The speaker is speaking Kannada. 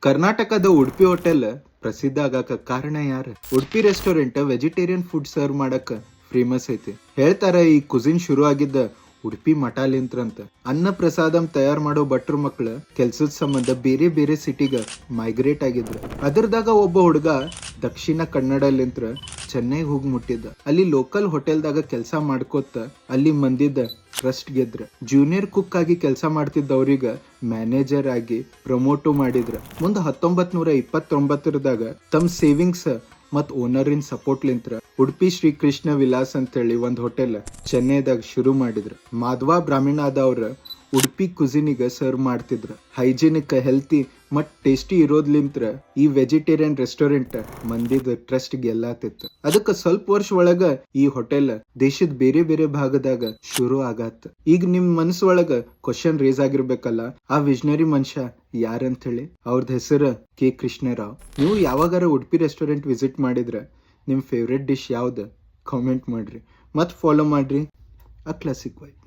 ಕರ್ನಾಟಕದ ಉಡುಪಿ ಹೋಟೆಲ್ ಪ್ರಸಿದ್ಧ ಆಗಾಕ ಕಾರಣ ಯಾರು? Udupi restaurant vegetarian food serve ಮಾಡಕ್ ಫೇಮಸ್ ಐತಿ. ಹೇಳ್ತಾರ ಈ ಕುಸಿನ್ ಶುರು ಆಗಿದ್ದ ಉಡುಪಿ ಮಠಾಲಿಂತ್ರಂತ. ಅನ್ನ ಪ್ರಸಾದಂ ತಯಾರ್ ಮಾಡೋ ಭಟ್ರು ಮಕ್ಳು ಕೆಲ್ಸದ ಸಂಬಂಧ ಬೇರೆ ಬೇರೆ ಸಿಟಿಗ ಮೈಗ್ರೇಟ್ ಆಗಿದ್ರು. ಅದರದಾಗ ಒಬ್ಬ ಹುಡುಗ ದಕ್ಷಿಣ ಕನ್ನಡಲಿಂತ್ರ ಚೆನ್ನೈಗೆ ಹೋಗಿ ಮುಟ್ಟಿದ್ದ. ಅಲ್ಲಿ ಲೋಕಲ್ ಹೋಟೆಲ್ದಾಗ ಕೆಲಸ ಮಾಡ್ಕೋತ ಅಲ್ಲಿ ಮಂದಿದ ಟ್ರಸ್ಟ್ ಗೆದ್ರ. ಜೂನಿಯರ್ ಕುಕ್ ಆಗಿ ಕೆಲಸ ಮಾಡ್ತಿದ್ದವ್ರಿಗ ಮ್ಯಾನೇಜರ್ ಆಗಿ ಪ್ರಮೋಟು ಮಾಡಿದ್ರ. ಮುಂದೆ 1929 ತಮ್ಮ ಸೇವಿಂಗ್ಸ್ ಮತ್ ಓನರಿನ್ ಸಪೋರ್ಟ್ ಲಿಂತ್ರ ಉಡುಪಿ ಶ್ರೀ ಕೃಷ್ಣ ವಿಲಾಸ್ ಅಂತೇಳಿ ಒಂದ್ ಹೋಟೆಲ್ ಚೆನ್ನೈದಾಗ ಶುರು ಮಾಡಿದ್ರು. ಮಾಧವ ಬ್ರಾಹ್ಮಣಾದವ್ರ ಉಡುಪಿ ಕುಸಿನಿಗ ಸರ್ವ್ ಮಾಡ್ತಿದ್ರ. ಹೈಜಿನಿಕ್, ಹೆಲ್ತಿ ಮತ್ ಟೇಸ್ಟಿ ಇರೋದ್ಲಿಂತ್ರ ಈ ವೆಜಿಟೇರಿಯನ್ ರೆಸ್ಟೋರೆಂಟ್ ಮಂದಿದ ಟ್ರಸ್ಟ್ ಗೆಲ್ಲಾತಿತ್ತು. ಅದಕ್ಕ ಸ್ವಲ್ಪ ವರ್ಷ ಒಳಗ ಈ ಹೋಟೆಲ್ ದೇಶದ ಬೇರೆ ಬೇರೆ ಭಾಗದಾಗ ಶುರು ಆಗತ್ತ. ಈಗ ನಿಮ್ ಮನಸ್ಸ ಒಳಗ ಕ್ವಶನ್ ರೇಸ್ ಆಗಿರ್ಬೇಕಲ್ಲ, ಆ ವಿಷನರಿ ಮನುಷ್ಯ ಯಾರಂತ ಹೇಳಿ. ಅವ್ರದ್ ಹೆಸರು ಕೆ ಕೃಷ್ಣರಾವ್. ನೀವು ಯಾವಾಗಾರ ಉಡುಪಿ ರೆಸ್ಟೋರೆಂಟ್ ವಿಸಿಟ್ ಮಾಡಿದ್ರ ನಿಮ್ ಫೇವ್ರೆಟ್ ಡಿಶ್ ಯಾವ್ದು? ಕಾಮೆಂಟ್ ಮಾಡ್ರಿ. ಮತ್ ಫಾಲೋ ಮಾಡ್ರಿ ಅ ಕ್ಲಾಸಿಕ್ ವೈಬ್.